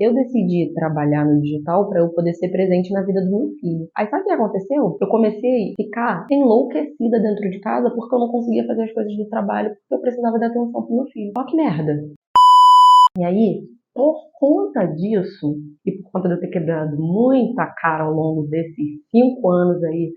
Eu decidi trabalhar no digital para eu poder ser presente na vida do meu filho. Aí sabe o que aconteceu? Eu comecei a ficar enlouquecida dentro de casa porque eu não conseguia fazer as coisas do trabalho porque eu precisava dar atenção pro meu filho. Ó que merda. E aí, por conta disso, e por conta de eu ter quebrado muita cara ao longo desses 5 anos aí,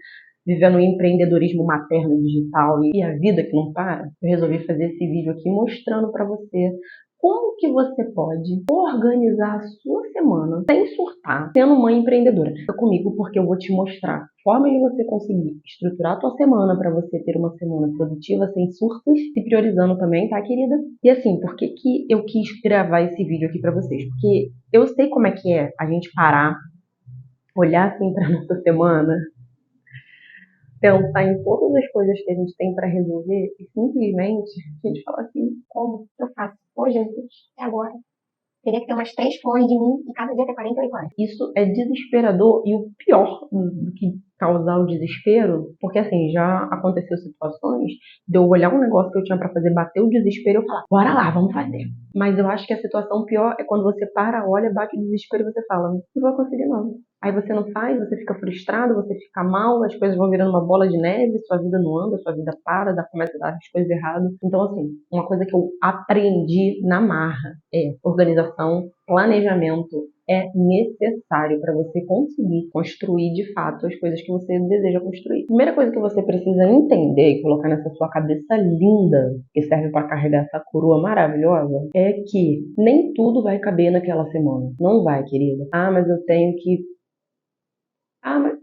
vivendo o empreendedorismo materno digital e a vida que não para, eu resolvi fazer esse vídeo aqui mostrando para você como que você pode organizar a sua semana sem surtar, sendo mãe empreendedora. Fica comigo porque eu vou te mostrar forma de você conseguir estruturar a tua semana para você ter uma semana produtiva sem surtos e priorizando também, tá, querida? E assim, por que que eu quis gravar esse vídeo aqui para vocês? Porque eu sei como é que é a gente parar, olhar assim para nossa semana, pensar em todas as coisas que a gente tem para resolver e simplesmente a gente fala assim, Como eu faço? Ô, Jesus, é agora. Teria que ter umas 3 flores de mim e cada dia ter 48 horas. isso é desesperador e o pior do que causar o desespero, porque assim, já aconteceu situações de eu olhar um negócio que eu tinha para fazer, bater o desespero e eu falar, bora lá, vamos fazer. Mas eu acho que a situação pior é quando você para, olha, bate o desespero e você fala, não vou conseguir não. Aí você não faz, você fica frustrado, você fica mal, as coisas vão virando uma bola de neve, sua vida não anda, sua vida para, começa a dar as coisas erradas. Então, assim, uma coisa que eu aprendi na marra é organização, planejamento é necessário para você conseguir construir de fato as coisas que você deseja construir. A primeira coisa que você precisa entender e colocar nessa sua cabeça linda, que serve para carregar essa coroa maravilhosa, é que nem tudo vai caber naquela semana. Não vai, querida. Ah, mas eu tenho que. Ah, mas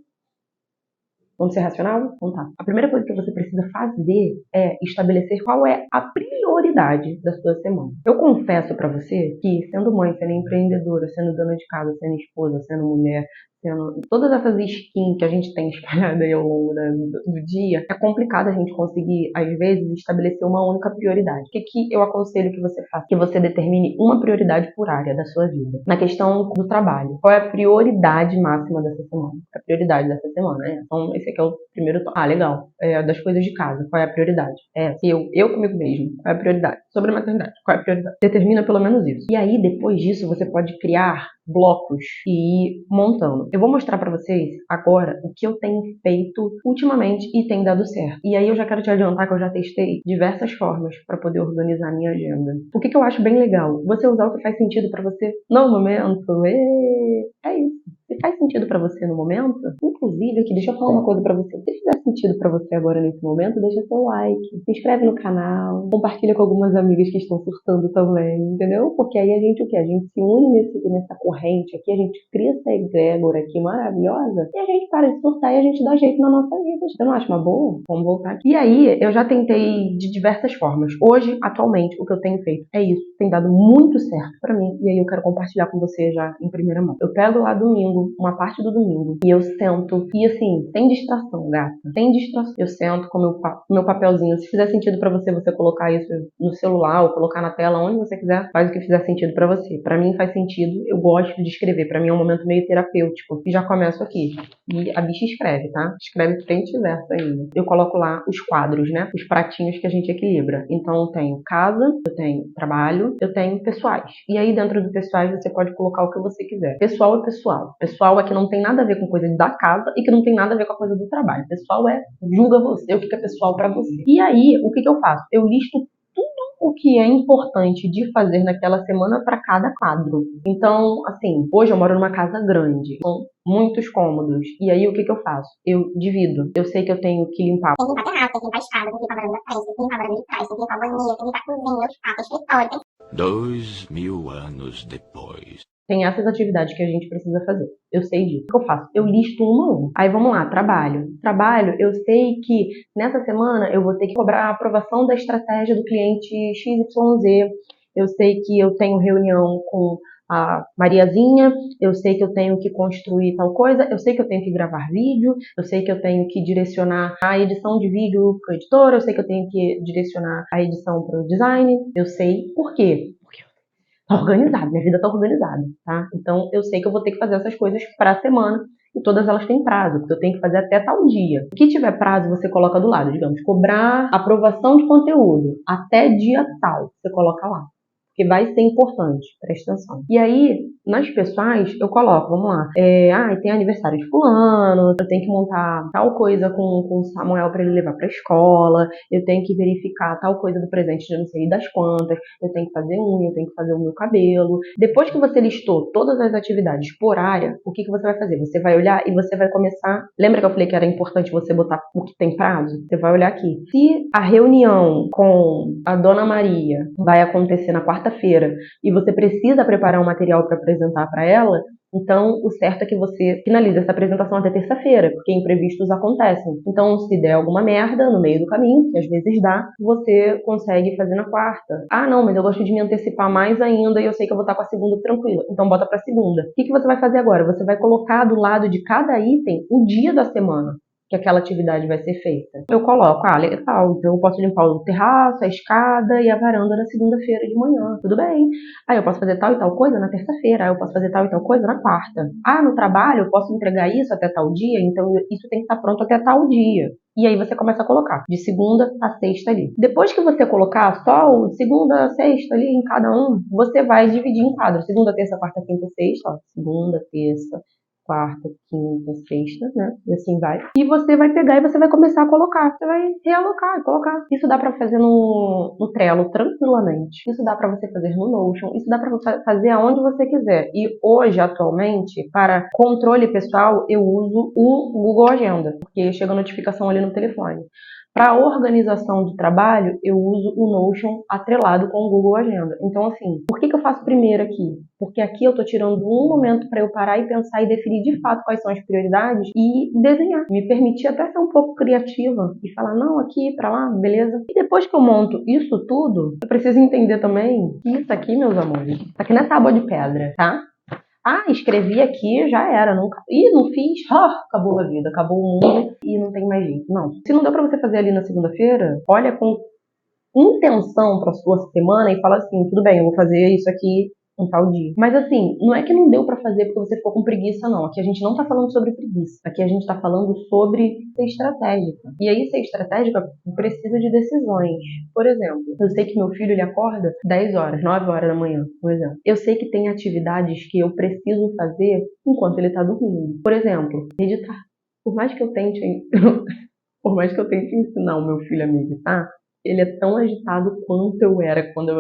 vamos ser racional? Então tá. A primeira coisa que você precisa fazer é estabelecer qual é a prioridade da sua semana. Eu confesso pra você que, sendo mãe, sendo empreendedora, sendo dona de casa, sendo esposa, sendo mulher, sendo todas essas skins que a gente tem espalhada aí ao longo do dia, é complicado a gente conseguir, às vezes, estabelecer uma única prioridade. O que que eu aconselho que você faça? Que você determine uma prioridade por área da sua vida. Na questão do trabalho, qual é a prioridade máxima dessa semana? A prioridade dessa semana, né? Então, esse aqui é o primeiro tópico. Ah, legal. Das coisas de casa, qual é a prioridade? Eu comigo mesmo, qual é a prioridade? Sobre a maternidade, qual é a prioridade? Determina pelo menos isso. E aí, depois disso, você pode criar blocos e ir montando. Eu vou mostrar pra vocês agora o que eu tenho feito ultimamente e tem dado certo. E aí eu já quero te adiantar que eu já testei diversas formas para poder organizar a minha agenda. O que eu acho bem legal? Você usar o que faz sentido pra você no momento. É isso. Se faz sentido pra você no momento, inclusive aqui, deixa eu falar uma coisa pra você. Se fizer sentido pra você agora nesse momento, deixa seu like, se inscreve no canal, compartilha com algumas amigas que estão surtando também, entendeu? Porque aí a gente o quê? A gente se une nessa corrente aqui, a gente cria essa egrégora aqui maravilhosa e a gente para de surtar e a gente dá jeito na nossa vida. Você não acha uma boa? Vamos voltar aqui. E aí, eu já tentei de diversas formas. Hoje, atualmente, o que eu tenho feito é isso. Tem dado muito certo pra mim e aí eu quero compartilhar com você já em primeira mão. Eu pego lá domingo, uma parte do domingo, e eu sento, e assim, sem distração, gata, sem distração. Eu sento com meu papelzinho. Se fizer sentido pra você, você colocar isso no celular ou colocar na tela, onde você quiser, faz o que fizer sentido pra você. Pra mim faz sentido, eu gosto de escrever. Pra mim é um momento meio terapêutico. E já começo aqui. E a bicha escreve, tá? Escreve frente e verso ainda. Eu coloco lá os quadros, né? Os pratinhos que a gente equilibra. Então eu tenho casa, eu tenho trabalho, eu tenho pessoais. E aí dentro do pessoais você pode colocar o que você quiser. Pessoal é pessoal. Pessoal é que não tem nada a ver com coisa da casa e que não tem nada a ver com a coisa do trabalho. Pessoal é julga você, o que é pessoal pra você. E aí, o que eu faço? Eu listo o que é importante de fazer naquela semana para cada quadro. Então, assim, hoje eu moro numa casa grande, com muitos cômodos. E aí, o que eu faço? Eu divido. Eu sei que eu tenho que limpar. Tem que limpar terraço, tem que limpar a escada, tem que limpar a varanda da frente, tem que limpar a varanda de trás, tem que limpar o banheiro, tem que limpar a cozinha, o espaço, o escritório. 2000 anos depois. Tem essas atividades que a gente precisa fazer. Eu sei disso. O que eu faço? Eu listo uma a uma. Aí vamos lá, trabalho. Trabalho, eu sei que nessa semana eu vou ter que cobrar a aprovação da estratégia do cliente XYZ. Eu sei que eu tenho reunião com a Mariazinha, eu sei que eu tenho que construir tal coisa, eu sei que eu tenho que gravar vídeo, eu sei que eu tenho que direcionar a edição de vídeo para o editor, eu sei que eu tenho que direcionar a edição para o design, eu sei por quê? Tá organizado, minha vida tá organizada, tá? Então eu sei que eu vou ter que fazer essas coisas pra semana e todas elas têm prazo, porque eu tenho que fazer até tal dia. O que tiver prazo você coloca do lado, digamos, cobrar aprovação de conteúdo até dia tal, você coloca lá. porque vai ser importante, presta atenção. E aí, nas pessoais, eu coloco, vamos lá, tem aniversário de fulano, eu tenho que montar tal coisa com o Samuel para ele levar pra escola, eu tenho que verificar tal coisa do presente de não sei das quantas, eu tenho que fazer unha, eu tenho que fazer o meu cabelo. Depois que você listou todas as atividades por área, o que você vai fazer? Você vai olhar e você vai começar... Lembra que eu falei que era importante você botar o que tem prazo? Você vai olhar aqui. Se a reunião com a Dona Maria vai acontecer na quarta-feira e você precisa preparar um material para apresentar para ela, então o certo é que você finalize essa apresentação até terça-feira, porque imprevistos acontecem. Então, se der alguma merda no meio do caminho, que às vezes dá, você consegue fazer na quarta. Ah, não, mas eu gosto de me antecipar mais ainda e eu sei que eu vou estar com a segunda tranquila. Então bota pra segunda. O que você vai fazer agora? Você vai colocar do lado de cada item o dia da semana que aquela atividade vai ser feita. Eu coloco, legal, então eu posso limpar o terraço, a escada e a varanda na segunda-feira de manhã, tudo bem. Aí eu posso fazer tal e tal coisa na terça-feira, aí eu posso fazer tal e tal coisa na quarta. No trabalho eu posso entregar isso até tal dia, então isso tem que estar pronto até tal dia. E aí você começa a colocar, de segunda a sexta ali. Depois que você colocar só o segunda a sexta ali em cada um, você vai dividir em quadros. Segunda, terça, quarta, quinta, sexta, segunda, terça, quarta, quinta, sexta, né? E assim vai. E você vai pegar e você vai começar a colocar. Você vai realocar e colocar. Isso dá pra fazer no Trello tranquilamente. Isso dá pra você fazer no Notion. Isso dá pra você fazer aonde você quiser. E hoje, atualmente, para controle pessoal, eu uso o Google Agenda, porque chega notificação ali no telefone. Para organização de trabalho, eu uso o Notion atrelado com o Google Agenda. Então, assim, por que eu faço primeiro aqui? Porque aqui eu tô tirando um momento para eu parar e pensar e definir de fato quais são as prioridades e desenhar. Me permitir até ser um pouco criativa e falar, não, aqui, pra lá, beleza? E depois que eu monto isso tudo, eu preciso entender também que isso aqui, meus amores, isso aqui não é tábua de pedra, tá? Escrevi aqui, já era. Não fiz, acabou a vida, acabou o mundo e não tem mais jeito. Não. Se não deu pra você fazer ali na segunda-feira, olha com intenção pra sua semana e fala assim, tudo bem, eu vou fazer isso aqui um tal dia. Mas assim, não é que não deu pra fazer porque você ficou com preguiça, não. Aqui a gente não tá falando sobre preguiça. Aqui a gente tá falando sobre ser estratégica. E aí, ser estratégica precisa de decisões. Por exemplo, eu sei que meu filho, ele acorda 10 horas, 9 horas da manhã, por exemplo. Eu sei que tem atividades que eu preciso fazer enquanto ele tá dormindo. Por exemplo, meditar. Por mais que eu tente ensinar o meu filho a meditar, ele é tão agitado quanto eu era quando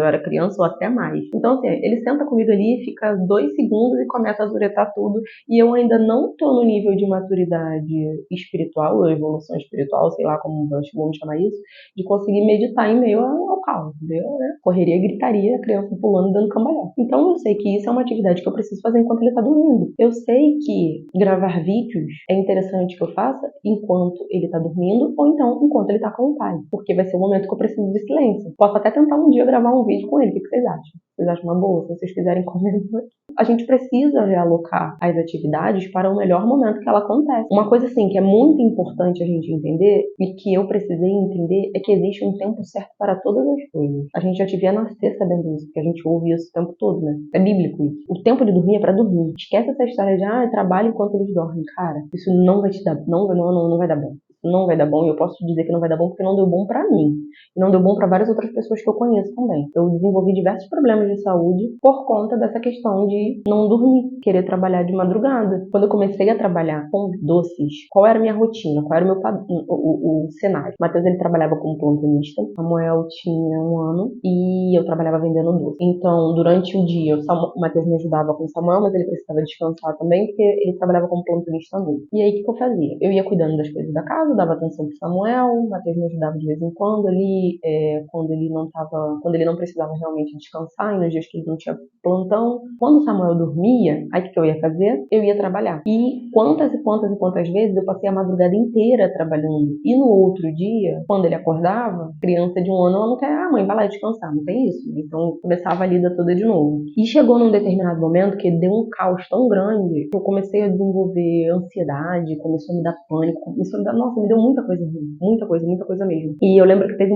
eu era criança ou até mais. Então, assim, ele senta comigo ali, fica 2 segundos e começa a zuretar tudo. E eu ainda não tô no nível de maturidade espiritual, ou evolução espiritual, sei lá como vamos chamar isso, de conseguir meditar em meio ao caos, entendeu? Né? Correria, gritaria, a criança pulando e dando cambalhota. Então, eu sei que isso é uma atividade que eu preciso fazer enquanto ele tá dormindo. Eu sei que gravar vídeos é interessante que eu faça enquanto ele tá dormindo, ou então enquanto ele tá com o pai. Porque vai ser o momento que eu preciso de silêncio. Posso até tentar um dia gravar um vídeo com ele. O que vocês acham? Vocês acham uma boa? Se vocês quiserem comentar. A gente precisa realocar as atividades para o melhor momento que ela acontece. Uma coisa assim que é muito importante a gente entender e que eu precisei entender é que existe um tempo certo para todas as coisas. A gente já devia nascer sabendo isso, porque a gente ouve isso o tempo todo, né? É bíblico isso. O tempo de dormir é para dormir. Esquece essa história de trabalho enquanto eles dormem. Cara, isso não vai te dar, não vai dar bom. Não vai dar bom, e eu posso te dizer que não vai dar bom porque não deu bom pra mim. E não deu bom pra várias outras pessoas que eu conheço também. Eu desenvolvi diversos problemas de saúde por conta dessa questão de não dormir, querer trabalhar de madrugada. Quando eu comecei a trabalhar com doces, qual era a minha rotina? Qual era o meu o cenário? O Matheus, ele trabalhava como plantonista, Samuel tinha 1 ano e eu trabalhava vendendo doce. Então, durante o dia, o Matheus me ajudava com o Samuel, mas ele precisava descansar também porque ele trabalhava como plantonista também. E aí, o que eu fazia? Eu ia cuidando das coisas da casa, dava atenção pro Samuel, o Matheus me ajudava de vez em quando ali, quando ele não precisava realmente descansar, e nos dias que ele não tinha plantão. Quando o Samuel dormia, aí o que eu ia fazer? Eu ia trabalhar. E quantas vezes eu passei a madrugada inteira trabalhando. E no outro dia, quando ele acordava, criança de 1 ano, ela não quer, mãe, vai lá descansar, não tem isso. Então começava a lida toda de novo. E chegou num determinado momento que deu um caos tão grande que eu comecei a desenvolver ansiedade, começou a me dar pânico, começou a me dar, nossa, nossa, me deu muita coisa ruim. Muita coisa mesmo. E eu lembro que teve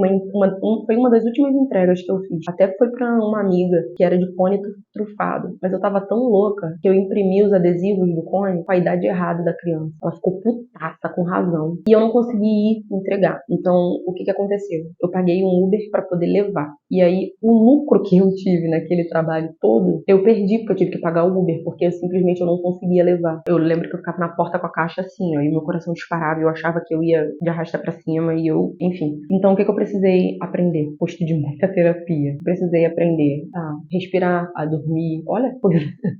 foi uma das últimas entregas que eu fiz. Até foi pra uma amiga, que era de cone trufado. Mas eu tava tão louca que eu imprimi os adesivos do cone com a idade errada da criança. Ela ficou putaça, com razão. E eu não consegui ir entregar. Então, o que aconteceu? Eu paguei um Uber pra poder levar. E aí, o lucro que eu tive naquele trabalho todo, eu perdi, porque eu tive que pagar o Uber, porque simplesmente eu não conseguia levar. Eu lembro que eu ficava na porta com a caixa assim, ó, e meu coração disparava, eu achava que eu ia de arrasta pra cima, e eu, enfim. Então, o que eu precisei aprender? Posto de muita terapia. Eu precisei aprender a respirar, a dormir. Olha,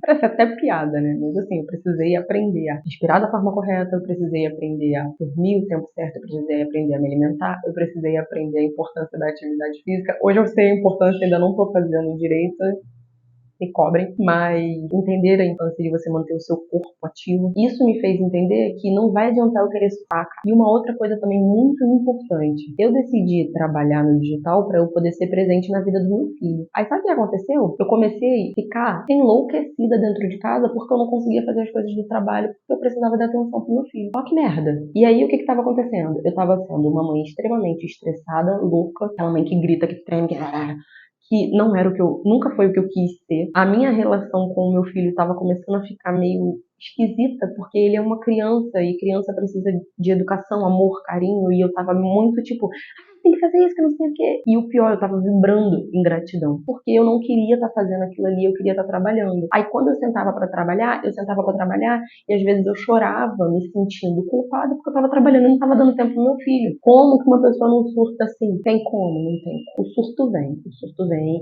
parece até piada, né? Mas assim, eu precisei aprender a respirar da forma correta, eu precisei aprender a dormir o tempo certo, eu precisei aprender a me alimentar, eu precisei aprender a importância da atividade física. Hoje eu sei a importância, ainda não tô fazendo direito, me cobrem, mas entender a importância de você manter o seu corpo ativo, isso me fez entender que não vai adiantar eu querer suar. E uma outra coisa também muito importante, eu decidi trabalhar no digital para eu poder ser presente na vida do meu filho. Aí sabe o que aconteceu? Eu comecei a ficar enlouquecida dentro de casa porque eu não conseguia fazer as coisas do trabalho, porque eu precisava dar atenção pro meu filho. Ó que merda! E aí o que estava acontecendo? Eu estava sendo uma mãe extremamente estressada, louca, aquela mãe que grita, que treme, que não era o que nunca foi o que eu quis ser. A minha relação com o meu filho estava começando a ficar meio esquisita, porque ele é uma criança, e criança precisa de educação, amor, carinho, e eu tava muito tipo, tem que fazer isso, que não sei o quê. E o pior, eu tava vibrando em gratidão, porque eu não queria estar fazendo aquilo ali, eu queria estar trabalhando. Aí quando eu sentava pra trabalhar, e às vezes eu chorava, me sentindo culpada, porque eu tava trabalhando e não tava dando tempo pro meu filho. Como que uma pessoa não surta assim? Tem como? Não tem. O surto vem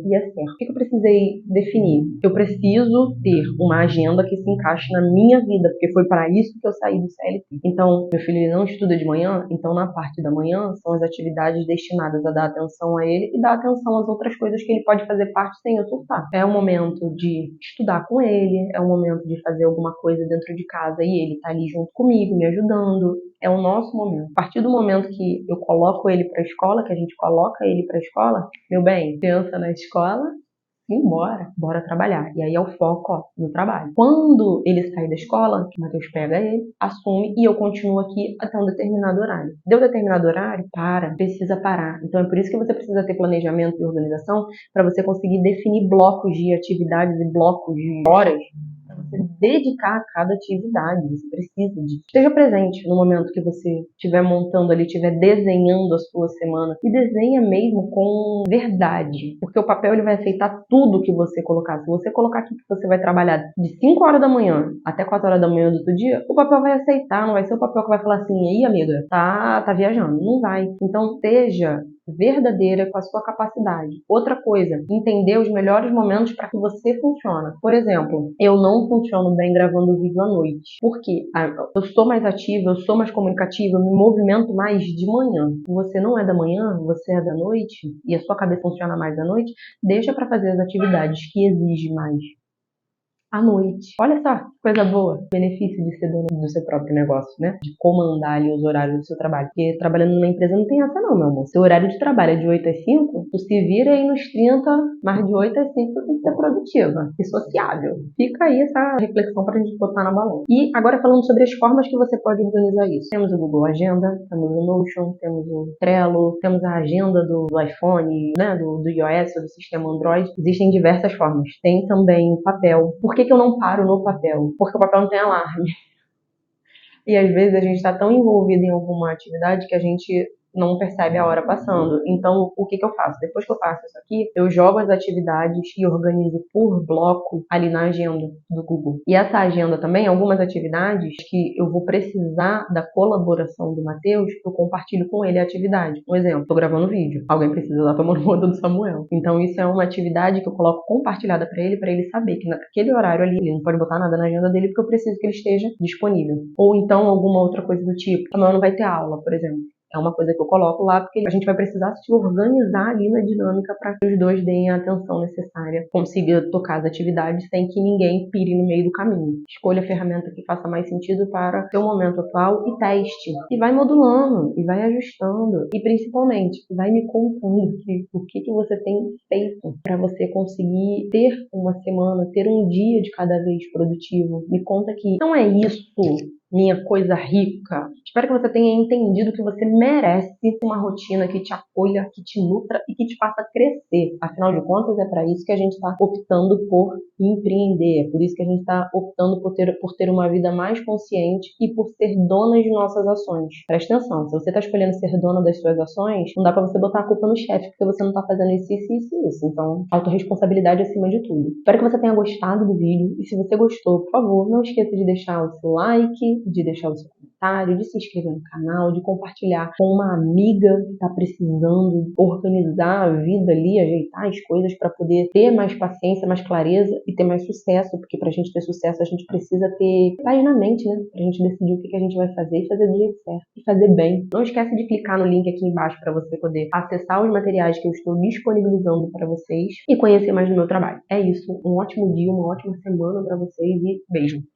e é certo. O que eu precisei definir? Eu preciso ter uma agenda que se encaixe na minha vida, porque foi para isso que eu saí do CLT. Então, meu filho ele não estuda de manhã, então na parte da manhã são as atividades destinadas a dar atenção a ele e dar atenção às outras coisas que ele pode fazer parte sem eu surtar. É o momento de estudar com ele, é o momento de fazer alguma coisa dentro de casa e ele tá ali junto comigo, me ajudando. É o nosso momento. A partir do momento que eu coloco ele para a escola, que a gente coloca ele para a escola, meu bem, criança na escola, bora trabalhar. E aí é o foco, ó, no trabalho. Quando ele sai da escola, o Matheus pega ele, assume e eu continuo aqui até um determinado horário. Deu determinado horário? Precisa parar. Então é por isso que você precisa ter planejamento e organização para você conseguir definir blocos de atividades e blocos de horas para você dedicar a cada atividade. Você precisa disso. Esteja presente no momento que você estiver montando ali, estiver desenhando a sua semana. E desenha mesmo com verdade. Porque o papel ele vai aceitar tudo que você colocar. Se você colocar aqui que você vai trabalhar de 5 horas da manhã até 4 horas da manhã do outro dia, o papel vai aceitar. Não vai ser o papel que vai falar assim, aí amiga, tá viajando. Não vai. Então seja verdadeira com a sua capacidade. Outra coisa, entender os melhores momentos para que você funcione. Por exemplo, eu não funciono bem gravando vídeo à noite. Por quê? Eu sou mais ativa, eu sou mais comunicativa, eu me movimento mais de manhã. Você não é da manhã, você é da noite, e a sua cabeça funciona mais à noite, deixa para fazer as atividades que exigem mais à noite. Olha só, que coisa boa. Benefício de ser dono do seu próprio negócio, né? De comandar ali os horários do seu trabalho. Porque trabalhando numa empresa não tem essa não, meu amor. Seu horário de trabalho é de 8 às 5, tu se vira aí nos 30, mas de 8 às 5 tu tem que ser produtiva e sociável. Fica aí essa reflexão pra gente botar na balança. E agora falando sobre as formas que você pode organizar isso. Temos o Google Agenda, temos o Notion, temos o Trello, temos a agenda do iPhone, né? Do iOS, do sistema Android. Existem diversas formas. Tem também papel. Por que eu não paro no papel? Porque o papel não tem alarme. E às vezes a gente está tão envolvido em alguma atividade que a gente não percebe a hora passando. Então, o que eu faço? Depois que eu faço isso aqui, eu jogo as atividades e organizo por bloco ali na agenda do Google. E essa agenda também, algumas atividades que eu vou precisar da colaboração do Matheus, eu compartilho com ele a atividade. Um exemplo, estou gravando vídeo, alguém precisa dar tomando conta do Samuel. Então, isso é uma atividade que eu coloco compartilhada para ele saber que naquele horário ali, ele não pode botar nada na agenda dele porque eu preciso que ele esteja disponível. Ou então, alguma outra coisa do tipo. Samuel não vai ter aula, por exemplo. É uma coisa que eu coloco lá porque a gente vai precisar se organizar ali na dinâmica para que os dois deem a atenção necessária, consiga tocar as atividades sem que ninguém pire no meio do caminho. Escolha a ferramenta que faça mais sentido para o seu momento atual e teste. E vai modulando, e vai ajustando. E principalmente, vai me contando o que você tem feito para você conseguir ter uma semana, ter um dia de cada vez produtivo. Me conta que não é isso minha coisa rica. Espero que você tenha entendido que você merece uma rotina que te acolha, que te nutra e que te faça crescer. Afinal de contas, é para isso que a gente está optando por empreender. É por isso que a gente está optando por ter uma vida mais consciente e por ser dona de nossas ações. Presta atenção, se você está escolhendo ser dona das suas ações, não dá para você botar a culpa no chefe, porque você não está fazendo isso, isso, isso, isso. Então, autorresponsabilidade acima de tudo. Espero que você tenha gostado do vídeo. E se você gostou, por favor, não esqueça de deixar o seu like, de deixar o seu comentário, de se inscrever no canal, de compartilhar com uma amiga que está precisando organizar a vida ali, ajeitar as coisas para poder ter mais paciência, mais clareza e ter mais sucesso, porque para a gente ter sucesso a gente precisa ter paz na mente, né? Para a gente decidir o que a gente vai fazer e fazer do jeito certo e fazer bem. Não esquece de clicar no link aqui embaixo para você poder acessar os materiais que eu estou disponibilizando para vocês e conhecer mais do meu trabalho. É isso, um ótimo dia, uma ótima semana para vocês e beijo!